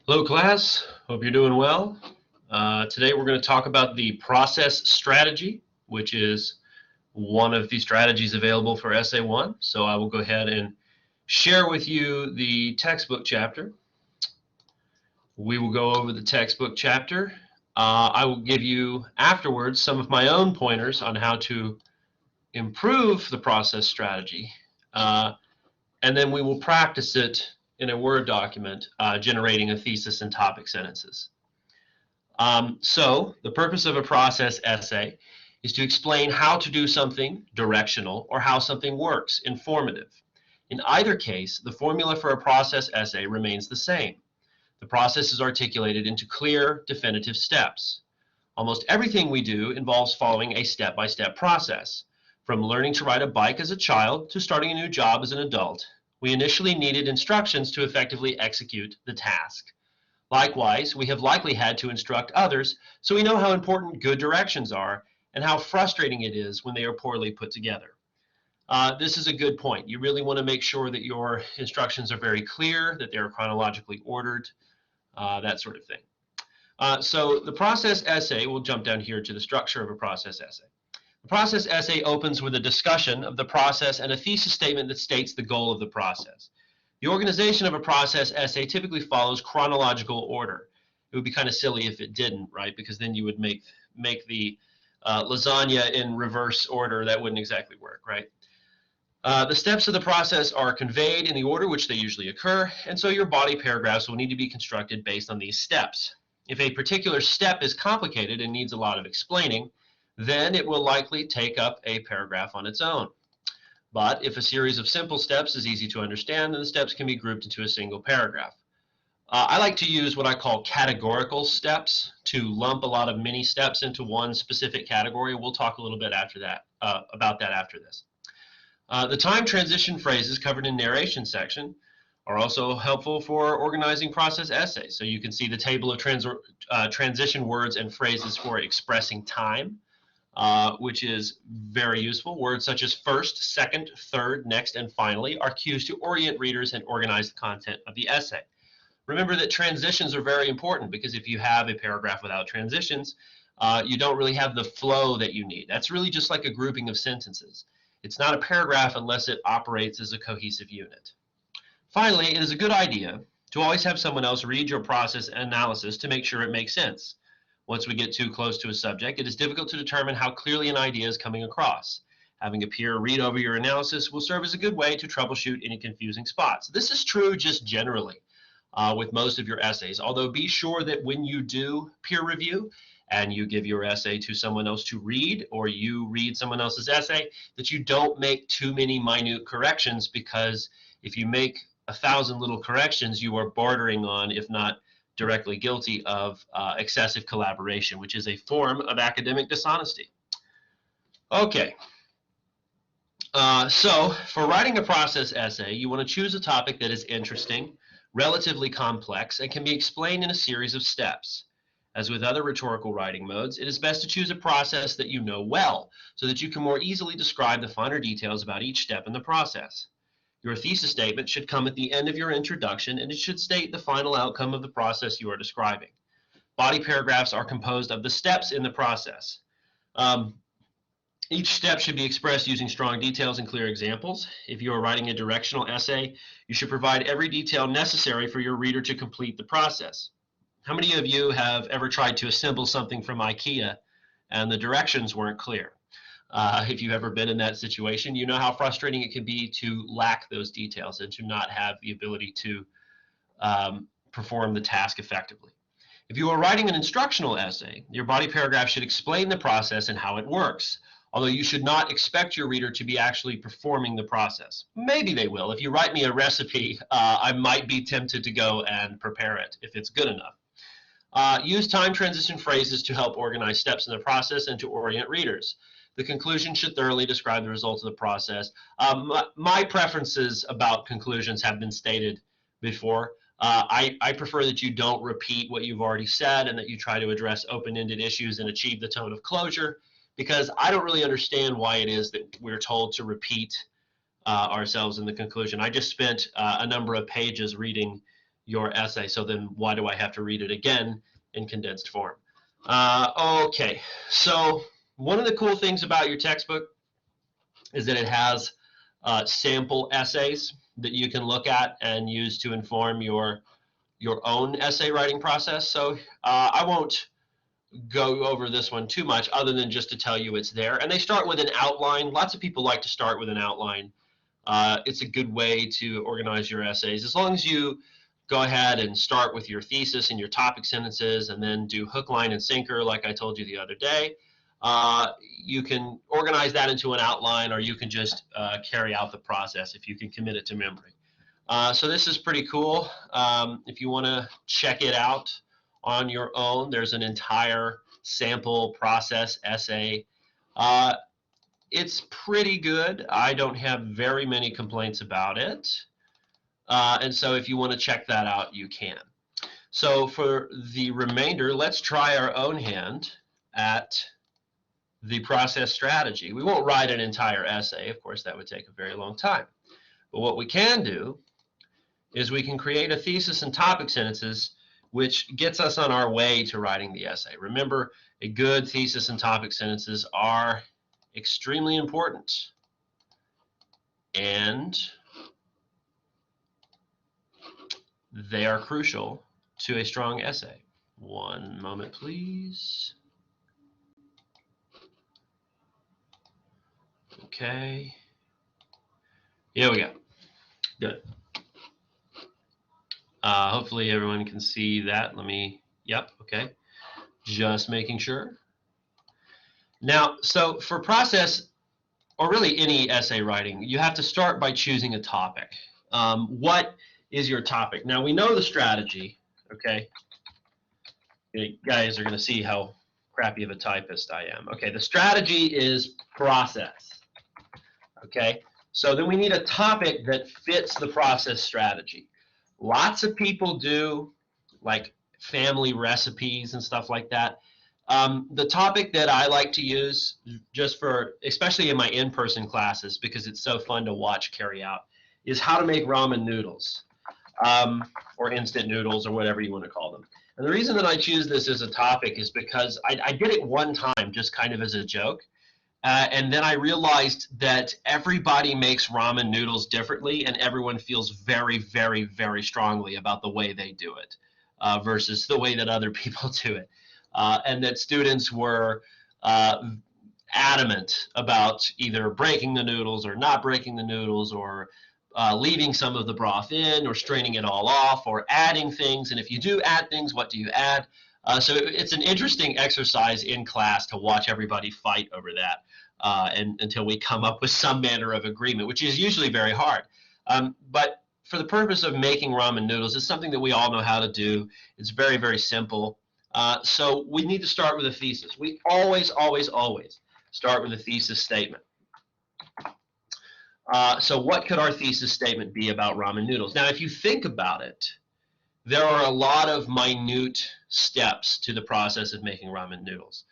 Hello class, hope you're doing well. Today we're going to talk about the process strategy, which is one of the strategies available for Essay 1. So I will go ahead and share with you the textbook chapter. We will go over the textbook chapter. I will give you afterwards some of my own pointers on how to improve the process strategy. And then we will practice it in a Word document, generating a thesis and topic sentences. So the purpose of a process essay is to explain how to do something directional or how something works, informative. In either case, the formula for a process essay remains the same. The process is articulated into clear, definitive steps. Almost everything we do involves following a step-by-step process. From learning to ride a bike as a child to starting a new job as an adult, we initially needed instructions to effectively execute the task. Likewise, we have likely had to instruct others, so we know how important good directions are and how frustrating it is when they are poorly put together. This is a good point. You really want to make sure that your instructions are very clear, that they're chronologically ordered, that sort of thing. So the process essay, we'll jump down here to the structure of a process essay. The process essay opens with a discussion of the process and a thesis statement that states the goal of the process. The organization of a process essay typically follows chronological order. It would be kind of silly if it didn't, right? Because then you would make the lasagna in reverse order. That wouldn't exactly work, right? The steps of the process are conveyed in the order which they usually occur, and so your body paragraphs will need to be constructed based on these steps. If a particular step is complicated and needs a lot of explaining, then it will likely take up a paragraph on its own. But if a series of simple steps is easy to understand, then the steps can be grouped into a single paragraph. I like to use what I call categorical steps to lump a lot of mini steps into one specific category. We'll talk a little bit after that about that after this. The time transition phrases covered in narration section are also helpful for organizing process essays. So you can see the table of transition words and phrases for expressing time, which is very useful. Words such as first, second, third, next, and finally are cues to orient readers and organize the content of the essay. Remember that transitions are very important because if you have a paragraph without transitions, you don't really have the flow that you need. That's really just like a grouping of sentences. It's not a paragraph unless it operates as a cohesive unit. Finally, it is a good idea to always have someone else read your process analysis to make sure it makes sense. Once we get too close to a subject, it is difficult to determine how clearly an idea is coming across. Having a peer read over your analysis will serve as a good way to troubleshoot any confusing spots. This is true just generally with most of your essays, although be sure that when you do peer review and you give your essay to someone else to read, or you read someone else's essay, that you don't make too many minute corrections, because if you make 1,000 little corrections, you are bordering on, if not directly guilty of, excessive collaboration, which is a form of academic dishonesty. Okay. So for writing a process essay, you want to choose a topic that is interesting, relatively complex, and can be explained in a series of steps. As with other rhetorical writing modes, it is best to choose a process that you know well, so that you can more easily describe the finer details about each step in the process. Your thesis statement should come at the end of your introduction, and it should state the final outcome of the process you are describing. Body paragraphs are composed of the steps in the process. Each step should be expressed using strong details and clear examples. If you are writing a directional essay, you should provide every detail necessary for your reader to complete the process. How many of you have ever tried to assemble something from IKEA and the directions weren't clear? If you've ever been in that situation, you know how frustrating it can be to lack those details and to not have the ability to perform the task effectively. If you are writing an instructional essay, your body paragraph should explain the process and how it works, although you should not expect your reader to be actually performing the process. Maybe they will. If you write me a recipe, I might be tempted to go and prepare it if it's good enough. Use time transition phrases to help organize steps in the process and to orient readers. The conclusion should thoroughly describe the results of the process. My preferences about conclusions have been stated before. I prefer that you don't repeat what you've already said and that you try to address open-ended issues and achieve the tone of closure, because I don't really understand why it is that we're told to repeat ourselves in the conclusion. I just spent a number of pages reading your essay. So then why do I have to read it again in condensed form? Okay, so one of the cool things about your textbook is that it has sample essays that you can look at and use to inform your own essay writing process. So I won't go over this one too much other than just to tell you it's there. And they start with an outline. Lots of people like to start with an outline. It's a good way to organize your essays. As long as you go ahead and start with your thesis and your topic sentences and then do hook, line, and sinker like I told you the other day. You can organize that into an outline, or you can just carry out the process if you can commit it to memory. So this is pretty cool. If you want to check it out on your own, there's an entire sample process essay. It's pretty good. I don't have very many complaints about it. And so if you want to check that out, you can. So for the remainder, let's try our own hand at the process strategy. We won't write an entire essay. Of course, that would take a very long time. But what we can do is we can create a thesis and topic sentences, which gets us on our way to writing the essay. Remember, a good thesis and topic sentences are extremely important. And they are crucial to a strong essay. One moment, please. Okay. Here we go. Good. Hopefully everyone can see that. Yep, okay. Just making sure. Now, so for process, or really any essay writing, you have to start by choosing a topic. What is your topic? Now, we know the strategy, okay? You guys are going to see how crappy of a typist I am. Okay, the strategy is process, okay? So then we need a topic that fits the process strategy. Lots of people do like family recipes and stuff like that. The topic that I like to use just for, especially in my in-person classes, because it's so fun to watch carry out, is how to make ramen noodles, or instant noodles, or whatever you want to call them. And the reason that I choose this as a topic is because I did it one time just kind of as a joke. And then I realized that everybody makes ramen noodles differently, and everyone feels very, very, very strongly about the way they do it versus the way that other people do it. And that students were adamant about either breaking the noodles or not breaking the noodles, or leaving some of the broth in, or straining it all off, or adding things. And if you do add things, what do you add? So it's an interesting exercise in class to watch everybody fight over that and until we come up with some manner of agreement, which is usually very hard. But for the purpose of making ramen noodles, it's something that we all know how to do. It's very, very simple. So we need to start with a thesis. We always, always, always start with a thesis statement. So what could our thesis statement be about ramen noodles? Now, if you think about it, there are a lot of minute steps to the process of making ramen noodles.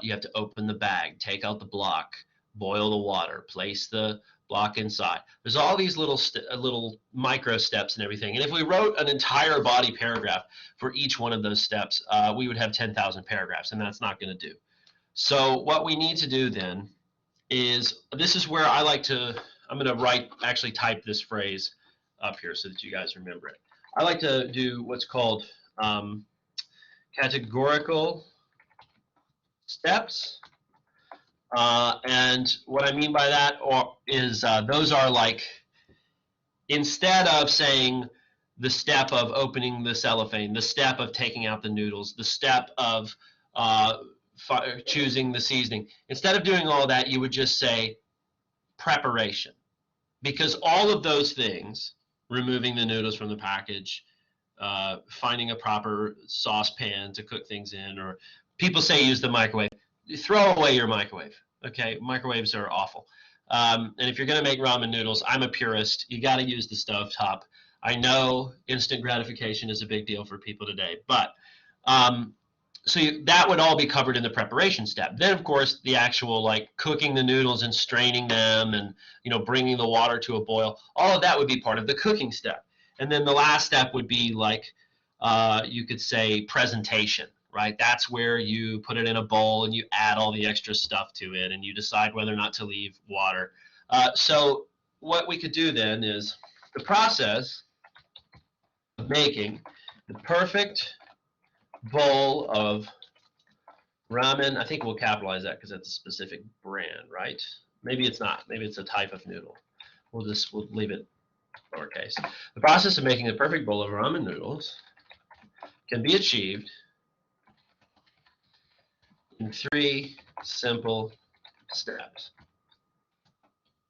You have to open the bag, take out the block, boil the water, place the block inside. There's all these little micro steps and everything. And if we wrote an entire body paragraph for each one of those steps, we would have 10,000 paragraphs, and that's not going to do. So what we need to do then is, this is where I like to, I'm going to actually type this phrase up here so that you guys remember it. I like to do what's called categorical steps. And what I mean by that is those are like, instead of saying the step of opening the cellophane, the step of taking out the noodles, the step of choosing the seasoning, instead of doing all that, you would just say preparation. Because all of those things, removing the noodles from the package, finding a proper saucepan to cook things in, or people say use the microwave. Throw away your microwave, okay? Microwaves are awful. And if you're going to make ramen noodles, I'm a purist. You got to use the stovetop. I know instant gratification is a big deal for people today, but so that would all be covered in the preparation step. Then, of course, the actual like cooking the noodles and straining them and bringing the water to a boil, all of that would be part of the cooking step. And then the last step would be like, you could say presentation, right? That's where you put it in a bowl and you add all the extra stuff to it and you decide whether or not to leave water. So what we could do then is the process of making the perfect bowl of ramen. I think we'll capitalize that because that's a specific brand, right? Maybe it's not. Maybe it's a type of noodle. We'll leave it lowercase. The process of making the perfect bowl of ramen noodles can be achieved in 3 simple steps: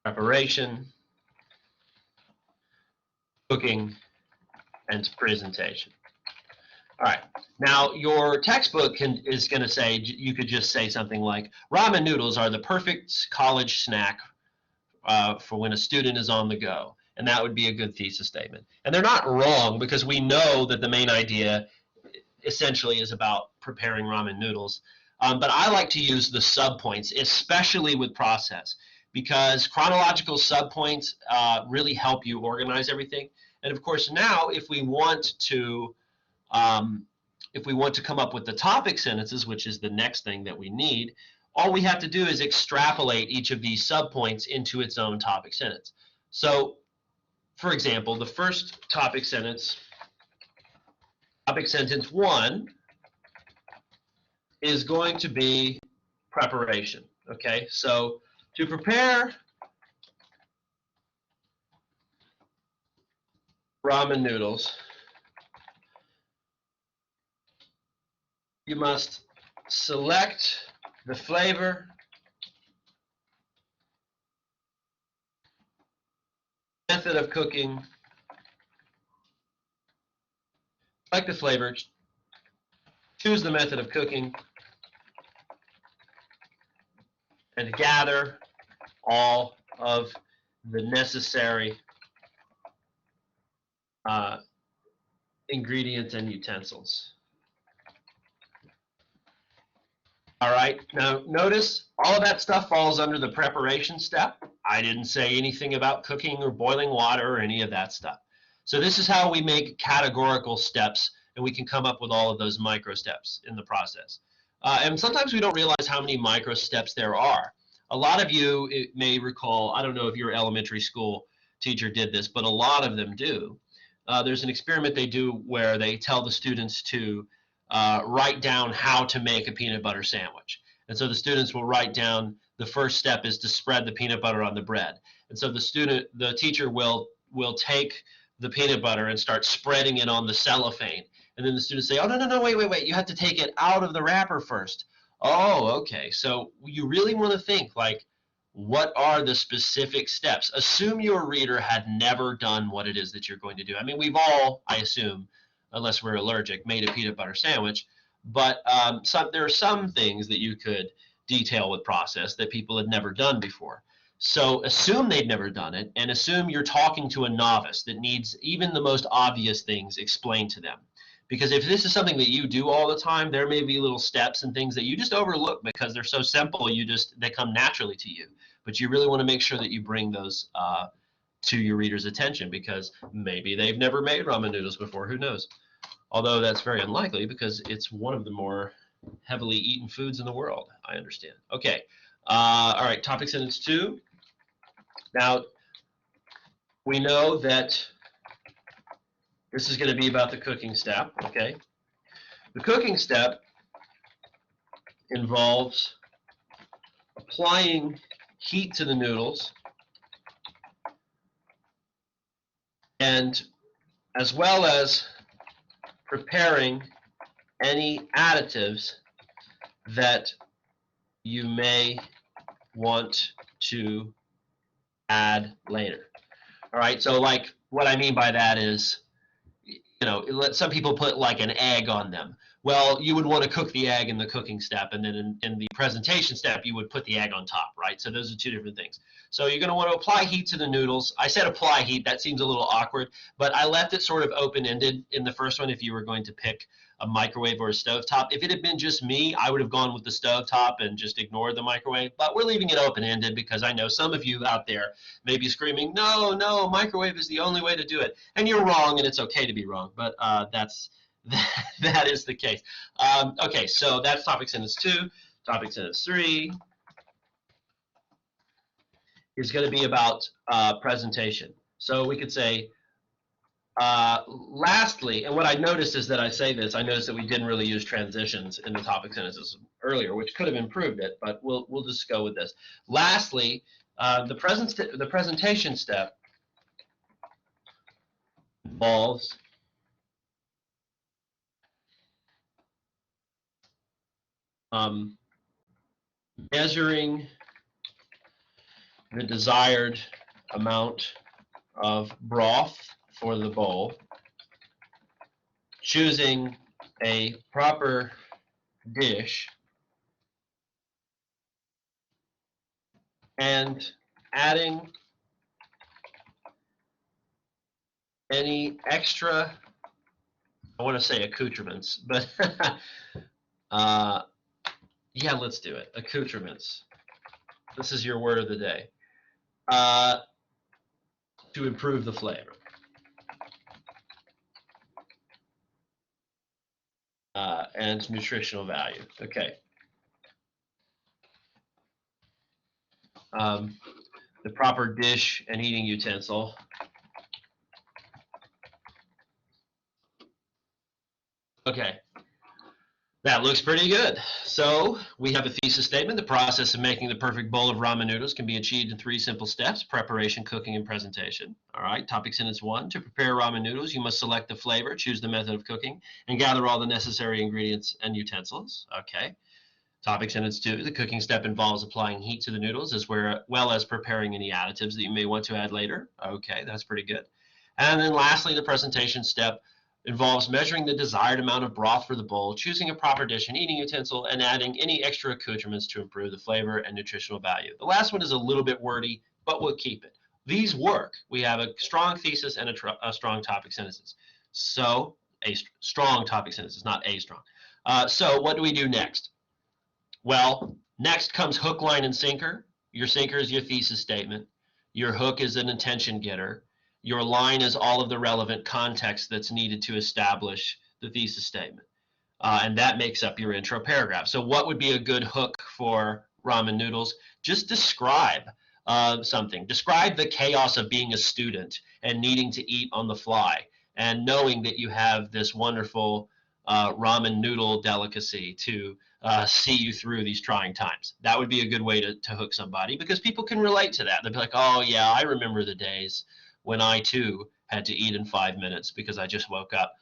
preparation, cooking, and presentation. All right. Now, your textbook is going to say, you could just say something like, ramen noodles are the perfect college snack for when a student is on the go. And that would be a good thesis statement. And they're not wrong, because we know that the main idea essentially is about preparing ramen noodles. But I like to use the subpoints, especially with process, because chronological subpoints really help you organize everything. And of course, now if we want to come up with the topic sentences, which is the next thing that we need, all we have to do is extrapolate each of these subpoints into its own topic sentence. So, for example, the first topic sentence, topic sentence 1, is going to be preparation. Okay, so to prepare ramen noodles, you must select the flavor, method of cooking, select the flavor, choose the method of cooking, and gather all of the necessary ingredients and utensils. All right, now notice all of that stuff falls under the preparation step. I didn't say anything about cooking or boiling water or any of that stuff. So this is how we make categorical steps, and we can come up with all of those micro steps in the process. And sometimes we don't realize how many micro steps there are. A lot of you may recall, I don't know if your elementary school teacher did this, but a lot of them do. There's an experiment they do where they tell the students to write down how to make a peanut butter sandwich. And so the students will write down, the first step is to spread the peanut butter on the bread. And so the teacher will take the peanut butter and start spreading it on the cellophane. And then the students say, oh, no, wait, you have to take it out of the wrapper first. Oh, okay. So you really want to think, like, what are the specific steps? Assume your reader had never done what it is that you're going to do. I mean, we've all, I assume, unless we're allergic, made a peanut butter sandwich. But there are some things that you could detail with process that people had never done before. So assume they'd never done it, and assume you're talking to a novice that needs even the most obvious things explained to them. Because if this is something that you do all the time, there may be little steps and things that you just overlook because they're so simple, they come naturally to you. But you really want to make sure that you bring those to your reader's attention, because maybe they've never made ramen noodles before, who knows? Although that's very unlikely, because it's one of the more heavily eaten foods in the world, I understand. Okay, all right, topic sentence 2. Now, we know that this is going to be about the cooking step, okay? The cooking step involves applying heat to the noodles, and as well as preparing any additives that you may want to add later. All right, so like what I mean by that is some people put like an egg on them. Well, you would want to cook the egg in the cooking step, and then in the presentation step, you would put the egg on top, right? So those are two different things. So you're going to want to apply heat to the noodles. I said apply heat. That seems a little awkward, but I left it sort of open-ended in the first one if you were going to pick a microwave or a stovetop. If it had been just me, I would have gone with the stovetop and just ignored the microwave, but we're leaving it open-ended because I know some of you out there may be screaming, no, no, microwave is the only way to do it. And you're wrong, and it's okay to be wrong, but that is the case. Okay, so that's topic sentence 2. Topic sentence 3 is going to be about presentation. So we could say, lastly, and what I noticed is that I noticed that we didn't really use transitions in the topic sentences earlier, which could have improved it, but we'll just go with this. Lastly, the presentation step involves measuring the desired amount of broth for the bowl, choosing a proper dish, and adding any extra, I want to say accoutrements, but yeah, let's do it. Accoutrements. This is your word of the day. To improve the flavor. And nutritional value. Okay. The proper dish and eating utensil. Okay. That looks pretty good. So we have a thesis statement. The process of making the perfect bowl of ramen noodles can be achieved in 3 simple steps: preparation, cooking, and presentation. All right, topic sentence 1. To prepare ramen noodles, you must select the flavor, choose the method of cooking, and gather all the necessary ingredients and utensils. Okay. Topic sentence 2. The cooking step involves applying heat to the noodles as well as preparing any additives that you may want to add later. Okay, that's pretty good. And then lastly, the presentation step involves measuring the desired amount of broth for the bowl, choosing a proper dish and eating utensil, and adding any extra accoutrements to improve the flavor and nutritional value. The last one is a little bit wordy, but we'll keep it. These work. We have a strong thesis and a strong topic sentences. So a strong topic sentences, not a strong. So what do we do next? Well, next comes hook, line, and sinker. Your sinker is your thesis statement. Your hook is an attention getter. Your line is all of the relevant context that's needed to establish the thesis statement. And that makes up your intro paragraph. So what would be a good hook for ramen noodles? Just describe something. Describe the chaos of being a student and needing to eat on the fly and knowing that you have this wonderful ramen noodle delicacy to see you through these trying times. That would be a good way to hook somebody, because people can relate to that. They'll be like, oh yeah, I remember the days when I too had to eat in 5 minutes because I just woke up.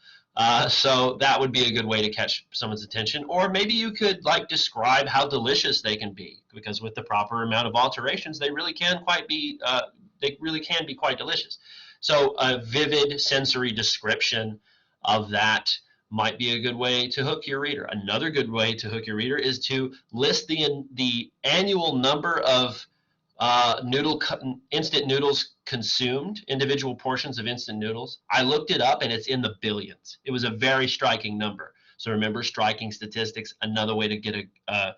So that would be a good way to catch someone's attention. Or maybe you could like describe how delicious they can be, because with the proper amount of alterations, they really can be quite delicious. So a vivid sensory description of that might be a good way to hook your reader. Another good way to hook your reader is to list the annual number of instant noodles consumed, individual portions of instant noodles. I looked it up and it's in the billions. It was a very striking number. So remember, striking statistics, another way to get a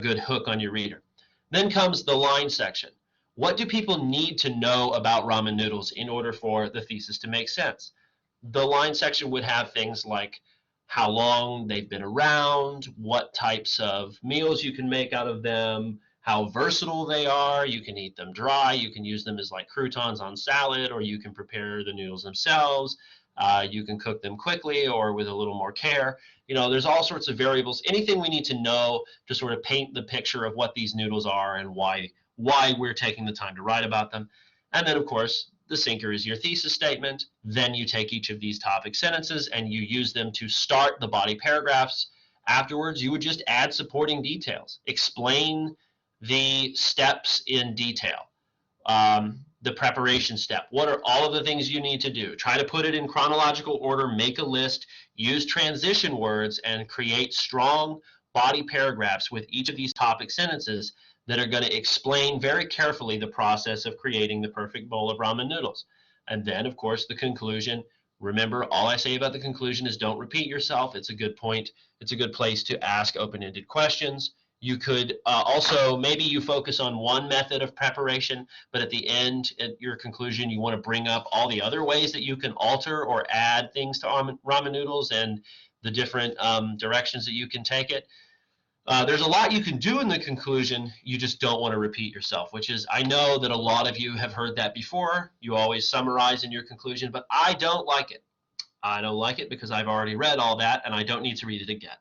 good hook on your reader. Then comes the line section. What do people need to know about ramen noodles in order for the thesis to make sense? The line section would have things like how long they've been around, what types of meals you can make out of them, how versatile they are. You can eat them dry, you can use them as like croutons on salad, or you can prepare the noodles themselves. You can cook them quickly or with a little more care. There's all sorts of variables. Anything we need to know to sort of paint the picture of what these noodles are and why we're taking the time to write about them. And then, of course, the sinker is your thesis statement. Then you take each of these topic sentences and you use them to start the body paragraphs. Afterwards, you would just add supporting details. Explain the steps in detail. the preparation step. What are all of the things you need to do? Try to put it in chronological order, make a list, use transition words, and create strong body paragraphs with each of these topic sentences that are going to explain very carefully the process of creating the perfect bowl of ramen noodles. And then, of course, the conclusion. Remember, all I say about the conclusion is don't repeat yourself. It's a good point. It's a good place to ask open-ended questions. You could also, maybe you focus on one method of preparation, but at the end, at your conclusion, you want to bring up all the other ways that you can alter or add things to ramen noodles and the different directions that you can take it. There's a lot you can do in the conclusion. You just don't want to repeat yourself, which is, I know that a lot of you have heard that before. You always summarize in your conclusion, but I don't like it. I don't like it because I've already read all that and I don't need to read it again.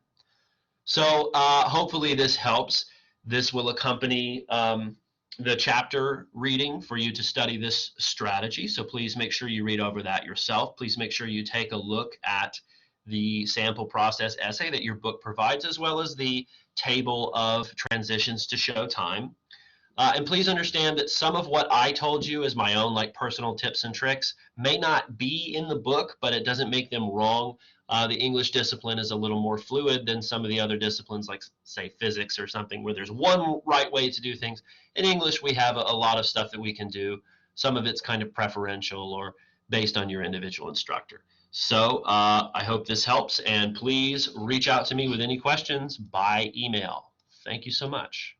So hopefully this helps. This will accompany the chapter reading for you to study this strategy. So please make sure you read over that yourself. Please make sure you take a look at the sample process essay that your book provides, as well as the table of transitions to show time. And please understand that some of what I told you as my own personal tips and tricks may not be in the book, but it doesn't make them wrong. The English discipline is a little more fluid than some of the other disciplines, like say physics or something, where there's one right way to do things. In English, we have a lot of stuff that we can do. Some of it's kind of preferential or based on your individual instructor. So I hope this helps, and please reach out to me with any questions by email. Thank you so much.